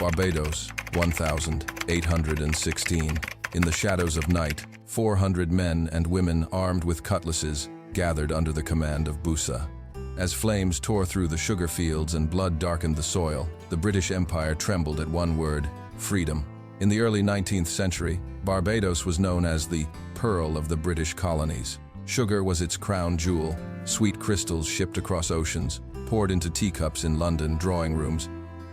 Barbados, 1816. In the shadows of night, 400 men and women armed with cutlasses gathered under the command of Bussa. As flames tore through the sugar fields and blood darkened the soil, the British Empire trembled at one word: freedom. In the early 19th century, Barbados was known as the pearl of the British colonies. Sugar was its crown jewel, sweet crystals shipped across oceans, poured into teacups in London drawing rooms,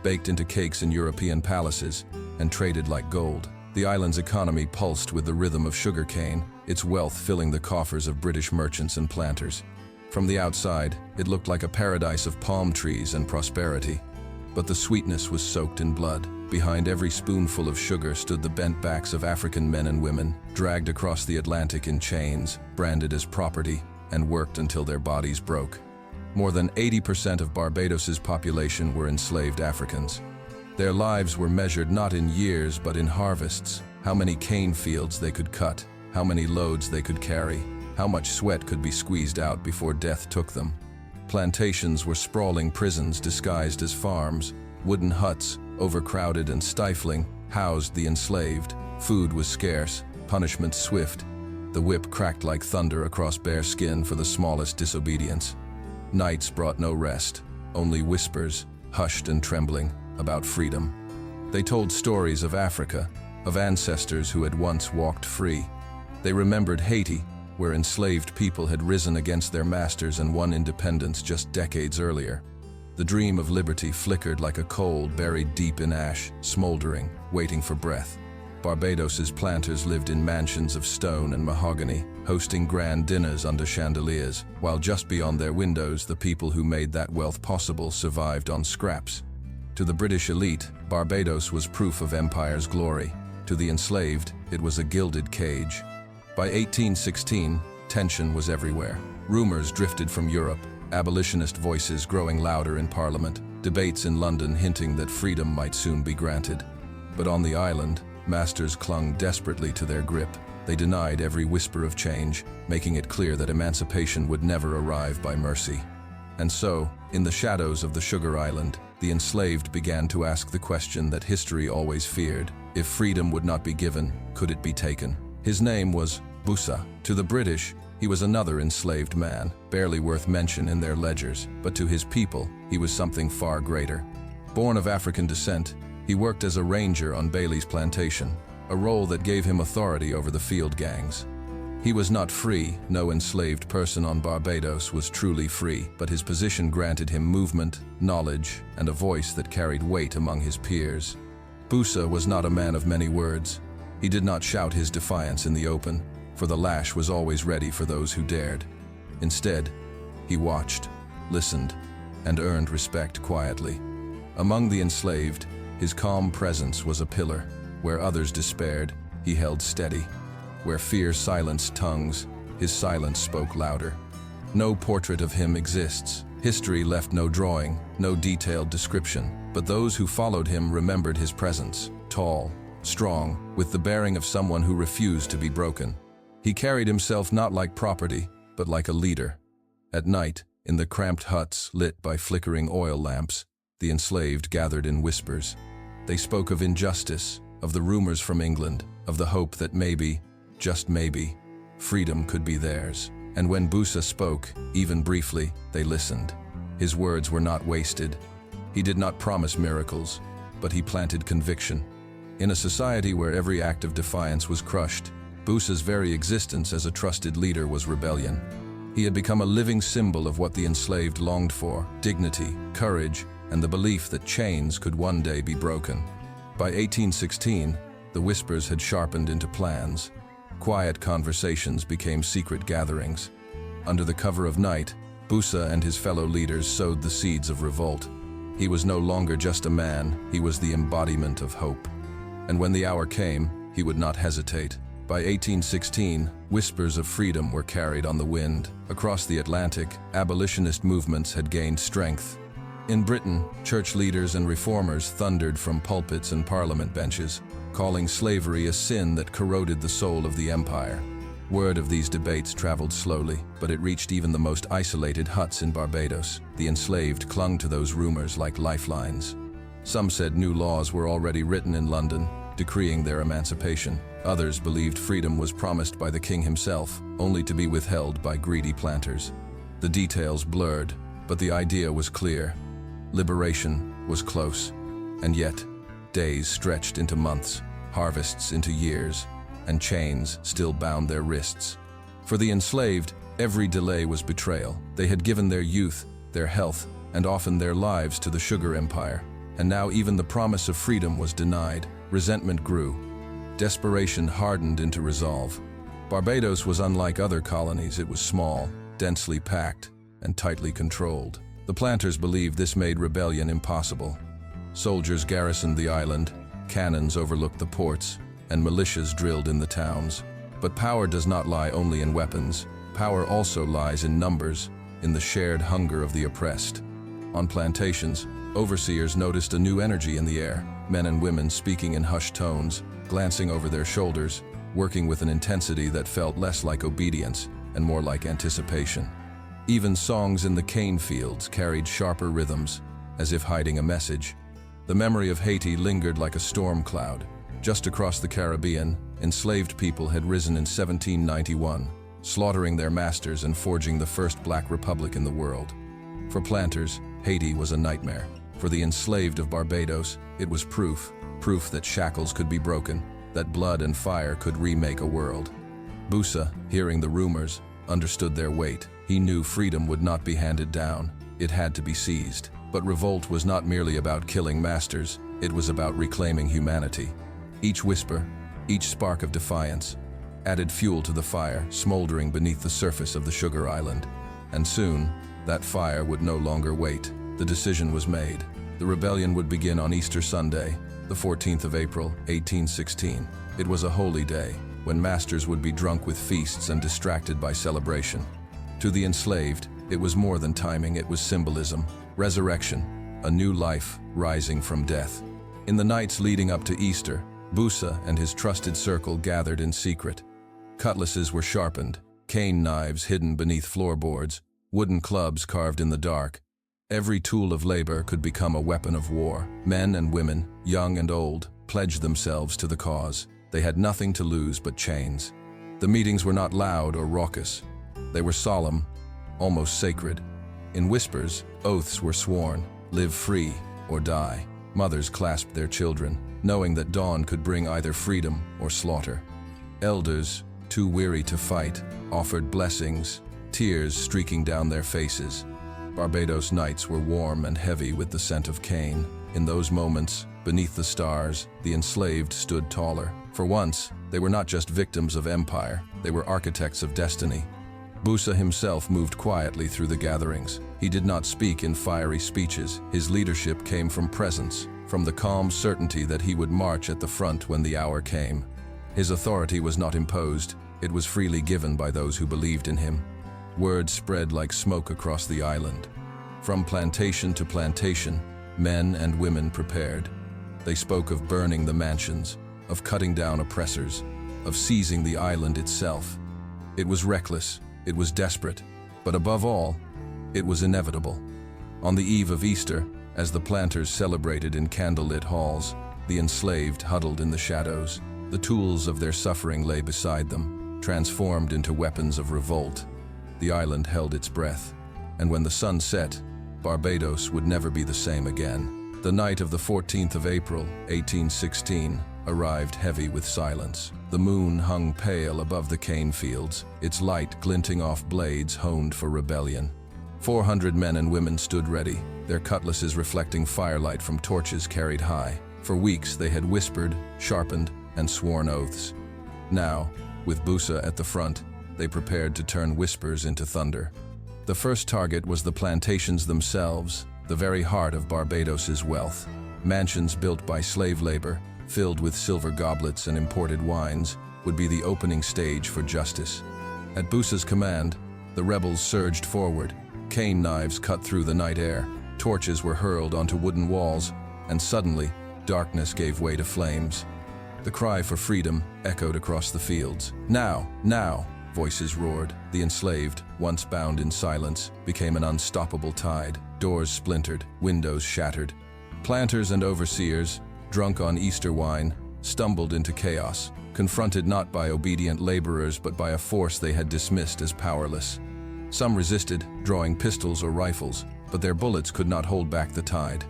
baked into cakes in European palaces, and traded like gold. The island's economy pulsed with the rhythm of sugarcane, its wealth filling the coffers of British merchants and planters. From the outside, it looked like a paradise of palm trees and prosperity. But the sweetness was soaked in blood. Behind every spoonful of sugar stood the bent backs of African men and women, dragged across the Atlantic in chains, branded as property, and worked until their bodies broke. More than 80% of Barbados's population were enslaved Africans. Their lives were measured not in years but in harvests, how many cane fields they could cut, how many loads they could carry, how much sweat could be squeezed out before death took them. Plantations were sprawling prisons disguised as farms. Wooden huts, overcrowded and stifling, housed the enslaved. Food was scarce, punishment swift. The whip cracked like thunder across bare skin for the smallest disobedience. Nights brought no rest, only whispers, hushed and trembling, about freedom. They told stories of Africa, of ancestors who had once walked free. They remembered Haiti, where enslaved people had risen against their masters and won independence just decades earlier. The dream of liberty flickered like a coal buried deep in ash, smoldering, waiting for breath. Barbados's planters lived in mansions of stone and mahogany, hosting grand dinners under chandeliers, while just beyond their windows the people who made that wealth possible survived on scraps. To the British elite, Barbados was proof of empire's glory. To the enslaved, it was a gilded cage. By 1816, tension was everywhere. Rumors drifted from Europe, abolitionist voices growing louder in Parliament, debates in London hinting that freedom might soon be granted. But on the island, masters clung desperately to their grip. They denied every whisper of change, making it clear that emancipation would never arrive by mercy. And so, in the shadows of the Sugar Island, the enslaved began to ask the question that history always feared: if freedom would not be given, could it be taken? His name was Bussa. To the British, he was another enslaved man, barely worth mention in their ledgers, but to his people, he was something far greater. Born of African descent, he worked as a ranger on Bailey's plantation, a role that gave him authority over the field gangs. He was not free, no enslaved person on Barbados was truly free, but his position granted him movement, knowledge, and a voice that carried weight among his peers. Bussa was not a man of many words. He did not shout his defiance in the open, for the lash was always ready for those who dared. Instead, he watched, listened, and earned respect quietly. Among the enslaved, his calm presence was a pillar. Where others despaired, he held steady. Where fear silenced tongues, his silence spoke louder. No portrait of him exists. History left no drawing, no detailed description, but those who followed him remembered his presence, tall, strong, with the bearing of someone who refused to be broken. He carried himself not like property, but like a leader. At night, in the cramped huts lit by flickering oil lamps, the enslaved gathered in whispers. They spoke of injustice, of the rumors from England, of the hope that maybe, just maybe, freedom could be theirs. And when Bussa spoke, even briefly, they listened. His words were not wasted. He did not promise miracles, but he planted conviction. In a society where every act of defiance was crushed, Bussa's very existence as a trusted leader was rebellion. He had become a living symbol of what the enslaved longed for: dignity, courage, and the belief that chains could one day be broken. By 1816, the whispers had sharpened into plans. Quiet conversations became secret gatherings. Under the cover of night, Bussa and his fellow leaders sowed the seeds of revolt. He was no longer just a man, he was the embodiment of hope. And when the hour came, he would not hesitate. By 1816, whispers of freedom were carried on the wind. Across the Atlantic, abolitionist movements had gained strength. In Britain, church leaders and reformers thundered from pulpits and parliament benches, calling slavery a sin that corroded the soul of the empire. Word of these debates traveled slowly, but it reached even the most isolated huts in Barbados. The enslaved clung to those rumors like lifelines. Some said new laws were already written in London, decreeing their emancipation. Others believed freedom was promised by the king himself, only to be withheld by greedy planters. The details blurred, but the idea was clear. Liberation was close. And yet, days stretched into months, harvests into years, and chains still bound their wrists. For the enslaved, every delay was betrayal. They had given their youth, their health, and often their lives to the sugar empire. And now even the promise of freedom was denied. Resentment grew. Desperation hardened into resolve. Barbados was unlike other colonies. It was small, densely packed, and tightly controlled. The planters believed this made rebellion impossible. Soldiers garrisoned the island, cannons overlooked the ports, and militias drilled in the towns. But power does not lie only in weapons. Power also lies in numbers, in the shared hunger of the oppressed. On plantations, overseers noticed a new energy in the air, men and women speaking in hushed tones, glancing over their shoulders, working with an intensity that felt less like obedience and more like anticipation. Even songs in the cane fields carried sharper rhythms, as if hiding a message. The memory of Haiti lingered like a storm cloud. Just across the Caribbean, enslaved people had risen in 1791, slaughtering their masters and forging the first black republic in the world. For planters, Haiti was a nightmare. For the enslaved of Barbados, it was proof that shackles could be broken, that blood and fire could remake a world. Bussa, hearing the rumors, understood their weight. He knew freedom would not be handed down. It had to be seized. But revolt was not merely about killing masters, it was about reclaiming humanity. Each whisper, each spark of defiance, added fuel to the fire smoldering beneath the surface of the sugar island. And soon, that fire would no longer wait. The decision was made. The rebellion would begin on Easter Sunday, the 14th of April, 1816. It was a holy day, when masters would be drunk with feasts and distracted by celebration. To the enslaved, it was more than timing, it was symbolism. Resurrection, a new life rising from death. In the nights leading up to Easter, Bussa and his trusted circle gathered in secret. Cutlasses were sharpened, cane knives hidden beneath floorboards, wooden clubs carved in the dark. Every tool of labor could become a weapon of war. Men and women, young and old, pledged themselves to the cause. They had nothing to lose but chains. The meetings were not loud or raucous. They were solemn, almost sacred. In whispers, oaths were sworn: live free or die. Mothers clasped their children, knowing that dawn could bring either freedom or slaughter. Elders, too weary to fight, offered blessings, tears streaking down their faces. Barbados nights were warm and heavy with the scent of cane. In those moments, beneath the stars, the enslaved stood taller. For once, they were not just victims of empire, they were architects of destiny. Bussa himself moved quietly through the gatherings. He did not speak in fiery speeches. His leadership came from presence, from the calm certainty that he would march at the front when the hour came. His authority was not imposed, it was freely given by those who believed in him. Word spread like smoke across the island. From plantation to plantation, men and women prepared. They spoke of burning the mansions, of cutting down oppressors, of seizing the island itself. It was reckless, it was desperate, but above all, it was inevitable. On the eve of Easter, as the planters celebrated in candlelit halls, the enslaved huddled in the shadows. The tools of their suffering lay beside them, transformed into weapons of revolt. The island held its breath, and when the sun set, Barbados would never be the same again. The night of the 14th of April, 1816, arrived heavy with silence. The moon hung pale above the cane fields, its light glinting off blades honed for rebellion. 400 men and women stood ready, their cutlasses reflecting firelight from torches carried high. For weeks they had whispered, sharpened, and sworn oaths. Now, with Bussa at the front, they prepared to turn whispers into thunder. The first target was the plantations themselves, the very heart of Barbados's wealth. Mansions built by slave labor, filled with silver goblets and imported wines, would be the opening stage for justice. At Bussa's command, the rebels surged forward. Cane knives cut through the night air, torches were hurled onto wooden walls, and suddenly, darkness gave way to flames. The cry for freedom echoed across the fields. Now, now! Voices roared. The enslaved, once bound in silence, became an unstoppable tide. Doors splintered, windows shattered. Planters and overseers, drunk on Easter wine, stumbled into chaos, confronted not by obedient laborers but by a force they had dismissed as powerless. Some resisted, drawing pistols or rifles, but their bullets could not hold back the tide.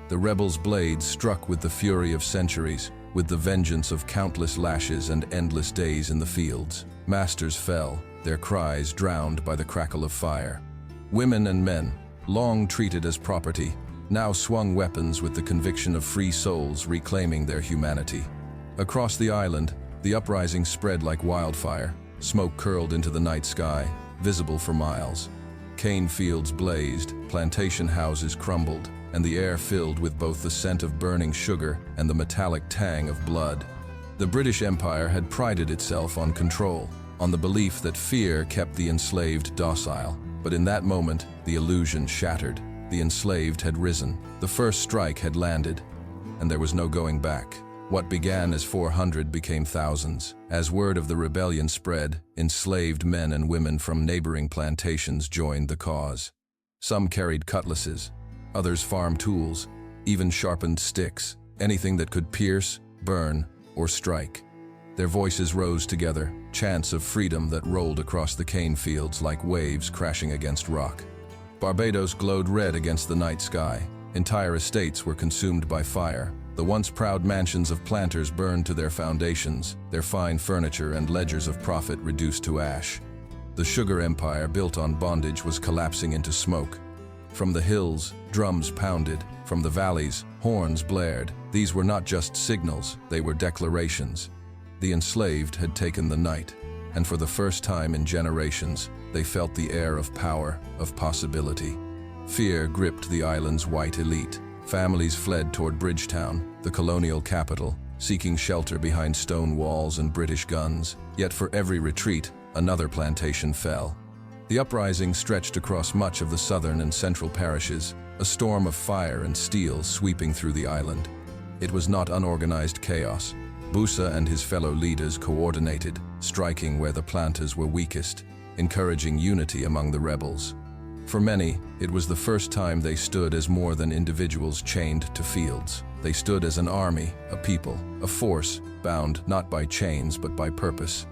The rebels' blades struck with the fury of centuries, with the vengeance of countless lashes and endless days in the fields. Masters fell, their cries drowned by the crackle of fire. Women and men, long treated as property, now swung weapons with the conviction of free souls reclaiming their humanity. Across the island, the uprising spread like wildfire. Smoke curled into the night sky, visible for miles. Cane fields blazed, plantation houses crumbled, and the air filled with both the scent of burning sugar and the metallic tang of blood. The British Empire had prided itself on control, on the belief that fear kept the enslaved docile. But in that moment, the illusion shattered. The enslaved had risen, the first strike had landed, and there was no going back. What began as 400 became thousands. As word of the rebellion spread, enslaved men and women from neighboring plantations joined the cause. Some carried cutlasses, others farm tools, even sharpened sticks, anything that could pierce, burn, or strike. Their voices rose together, chants of freedom that rolled across the cane fields like waves crashing against rock. Barbados glowed red against the night sky. Entire estates were consumed by fire. The once proud mansions of planters burned to their foundations, their fine furniture and ledgers of profit reduced to ash. The sugar empire built on bondage was collapsing into smoke. From the hills, drums pounded. From the valleys, horns blared. These were not just signals, they were declarations. The enslaved had taken the night, and for the first time in generations, they felt the air of power, of possibility. Fear gripped the island's white elite. Families fled toward Bridgetown, the colonial capital, seeking shelter behind stone walls and British guns. Yet for every retreat, another plantation fell. The uprising stretched across much of the southern and central parishes, a storm of fire and steel sweeping through the island. It was not unorganized chaos. Bussa and his fellow leaders coordinated, striking where the planters were weakest, encouraging unity among the rebels. For many, it was the first time they stood as more than individuals chained to fields. They stood as an army, a people, a force, bound not by chains but by purpose.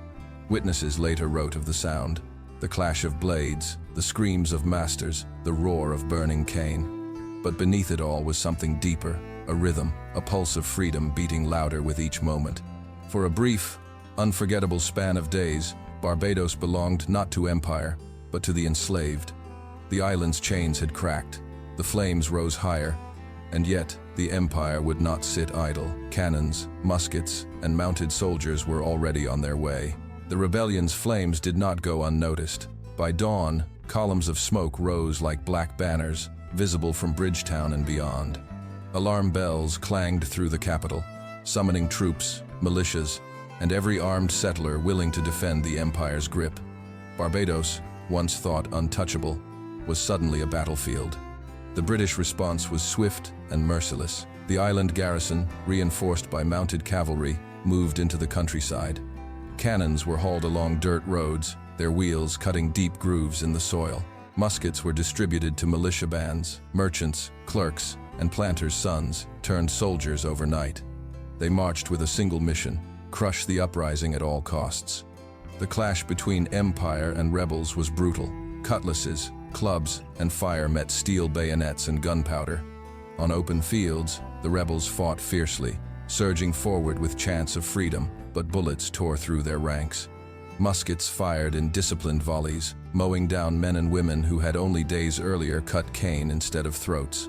Witnesses later wrote of the sound, the clash of blades, the screams of masters, the roar of burning cane. But beneath it all was something deeper, a rhythm, a pulse of freedom beating louder with each moment. For a brief, unforgettable span of days, Barbados belonged not to empire, but to the enslaved. The island's chains had cracked, the flames rose higher, and yet the empire would not sit idle. Cannons, muskets, and mounted soldiers were already on their way. The rebellion's flames did not go unnoticed. By dawn, columns of smoke rose like black banners, visible from Bridgetown and beyond. Alarm bells clanged through the capital, summoning troops, militias, and every armed settler willing to defend the empire's grip. Barbados, once thought untouchable, was suddenly a battlefield. The British response was swift and merciless. The island garrison, reinforced by mounted cavalry, moved into the countryside. Cannons were hauled along dirt roads, their wheels cutting deep grooves in the soil. Muskets were distributed to militia bands. Merchants, clerks, and planters' sons turned soldiers overnight. They marched with a single mission: crush the uprising at all costs. The clash between empire and rebels was brutal. Cutlasses, clubs, and fire met steel bayonets and gunpowder. On open fields, the rebels fought fiercely, surging forward with chants of freedom, but bullets tore through their ranks. Muskets fired in disciplined volleys, mowing down men and women who had only days earlier cut cane instead of throats.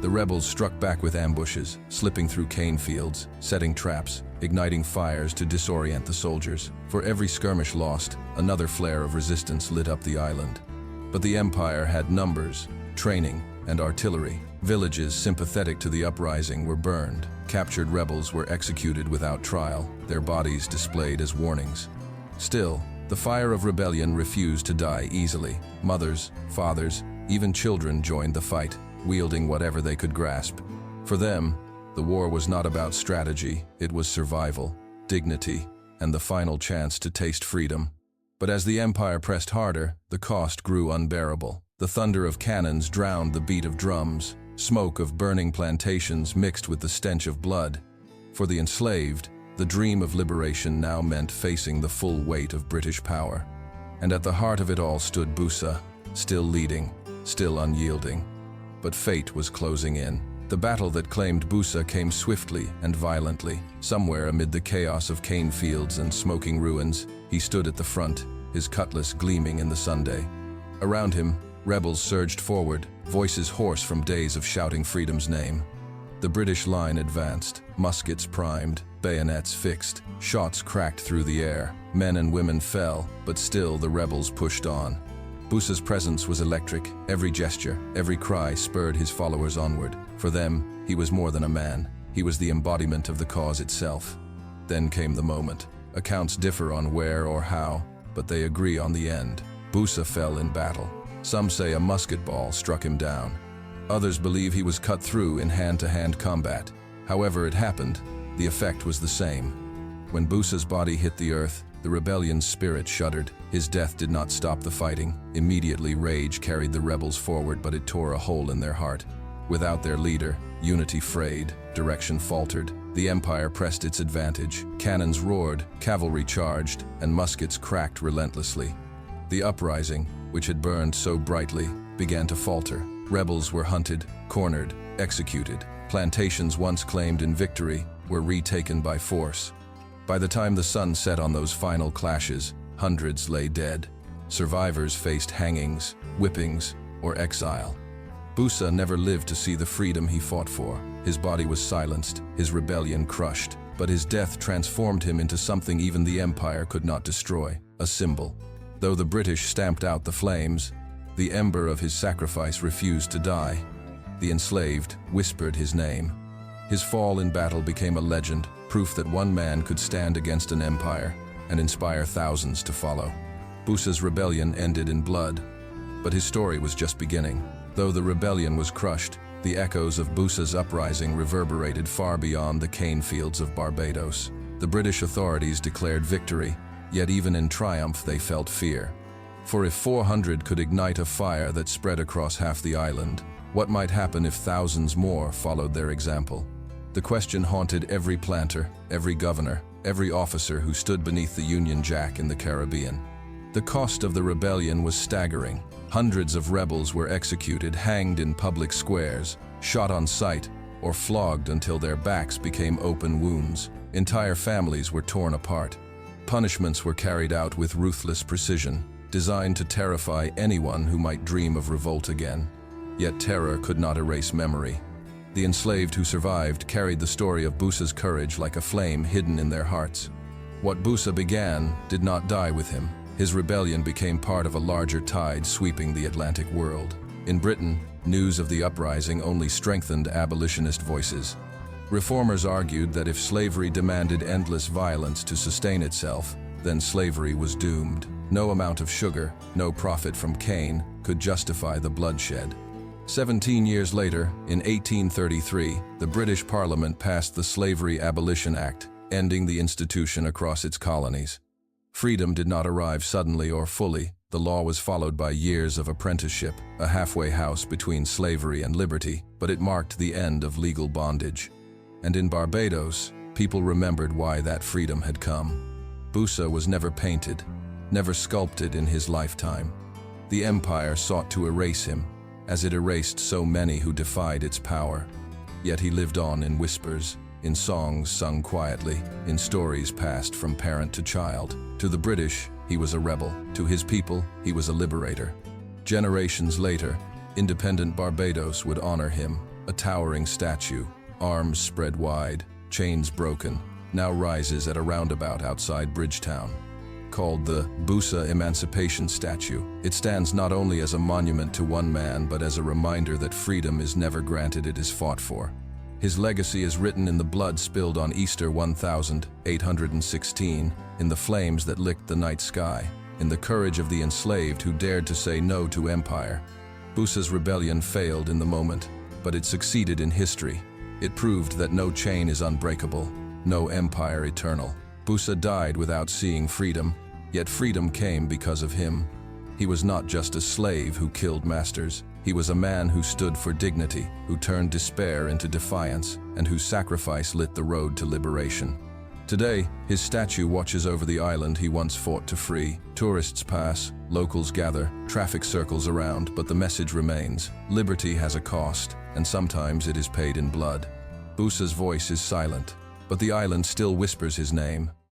The rebels struck back with ambushes, slipping through cane fields, setting traps, igniting fires to disorient the soldiers. For every skirmish lost, another flare of resistance lit up the island. But the empire had numbers, training, and artillery. Villages sympathetic to the uprising were burned. Captured rebels were executed without trial, their bodies displayed as warnings. Still, the fire of rebellion refused to die easily. Mothers, fathers, even children joined the fight, wielding whatever they could grasp. For them, the war was not about strategy, it was survival, dignity, and the final chance to taste freedom. But as the empire pressed harder, the cost grew unbearable. The thunder of cannons drowned the beat of drums. smoke of burning plantations mixed with the stench of blood. For the enslaved, the dream of liberation now meant facing the full weight of British power. And at the heart of it all stood Bussa, still leading, still unyielding. But fate was closing in. The battle that claimed Bussa came swiftly and violently. Somewhere amid the chaos of cane fields and smoking ruins, he stood at the front, his cutlass gleaming in the sunday. Around him, rebels surged forward, voices hoarse from days of shouting freedom's name. The British line advanced, muskets primed, bayonets fixed, shots cracked through the air. Men and women fell, but still the rebels pushed on. Bussa's presence was electric. Every gesture, every cry spurred his followers onward. For them, he was more than a man. He was the embodiment of the cause itself. Then came the moment. Accounts differ on where or how, but they agree on the end. Bussa fell in battle. Some say a musket ball struck him down. Others believe he was cut through in hand-to-hand combat. However it happened, the effect was the same. When Bussa's body hit the earth, the rebellion's spirit shuddered. His death did not stop the fighting. Immediately, rage carried the rebels forward, but it tore a hole in their heart. Without their leader, unity frayed, direction faltered. The empire pressed its advantage. Cannons roared, cavalry charged, and muskets cracked relentlessly. The uprising, which had burned so brightly, began to falter. Rebels were hunted, cornered, executed. Plantations once claimed in victory were retaken by force. By the time the sun set on those final clashes, hundreds lay dead. Survivors faced hangings, whippings, or exile. Bussa never lived to see the freedom he fought for. His body was silenced, his rebellion crushed, but his death transformed him into something even the empire could not destroy, a symbol. Though the British stamped out the flames, the ember of his sacrifice refused to die. The enslaved whispered his name. His fall in battle became a legend, proof that one man could stand against an empire and inspire thousands to follow. Bussa's rebellion ended in blood, but his story was just beginning. Though the rebellion was crushed, the echoes of Bussa's uprising reverberated far beyond the cane fields of Barbados. The British authorities declared victory, yet even in triumph they felt fear. For if 400 could ignite a fire that spread across half the island, what might happen if thousands more followed their example? The question haunted every planter, every governor, every officer who stood beneath the Union Jack in the Caribbean. The cost of the rebellion was staggering. Hundreds of rebels were executed, hanged in public squares, shot on sight, or flogged until their backs became open wounds. Entire families were torn apart. Punishments were carried out with ruthless precision, designed to terrify anyone who might dream of revolt again. Yet terror could not erase memory. The enslaved who survived carried the story of Bussa's courage like a flame hidden in their hearts. What Bussa began did not die with him. His rebellion became part of a larger tide sweeping the Atlantic world. In Britain, news of the uprising only strengthened abolitionist voices. Reformers argued that if slavery demanded endless violence to sustain itself, then slavery was doomed. No amount of sugar, no profit from cane, could justify the bloodshed. 17 years later, in 1833, the British Parliament passed the Slavery Abolition Act, ending the institution across its colonies. Freedom did not arrive suddenly or fully. The law was followed by years of apprenticeship, a halfway house between slavery and liberty, but it marked the end of legal bondage. And in Barbados, people remembered why that freedom had come. Bussa was never painted, never sculpted in his lifetime. The empire sought to erase him, as it erased so many who defied its power. Yet he lived on in whispers, in songs sung quietly, in stories passed from parent to child. To the British, he was a rebel. To his people, he was a liberator. Generations later, independent Barbados would honor him, a towering statue, arms spread wide, chains broken, now rises at a roundabout outside Bridgetown. Called the Bussa Emancipation Statue, it stands not only as a monument to one man, but as a reminder that freedom is never granted, it is fought for. His legacy is written in the blood spilled on Easter 1816, in the flames that licked the night sky, in the courage of the enslaved who dared to say no to empire. Bussa's rebellion failed in the moment, but it succeeded in history. It proved that no chain is unbreakable, no empire eternal. Bussa died without seeing freedom, yet freedom came because of him. He was not just a slave who killed masters. He was a man who stood for dignity, who turned despair into defiance, and whose sacrifice lit the road to liberation. Today, his statue watches over the island he once fought to free. Tourists pass, locals gather, traffic circles around, but the message remains. Liberty has a cost, and sometimes it is paid in blood. Bussa's voice is silent, but the island still whispers his name.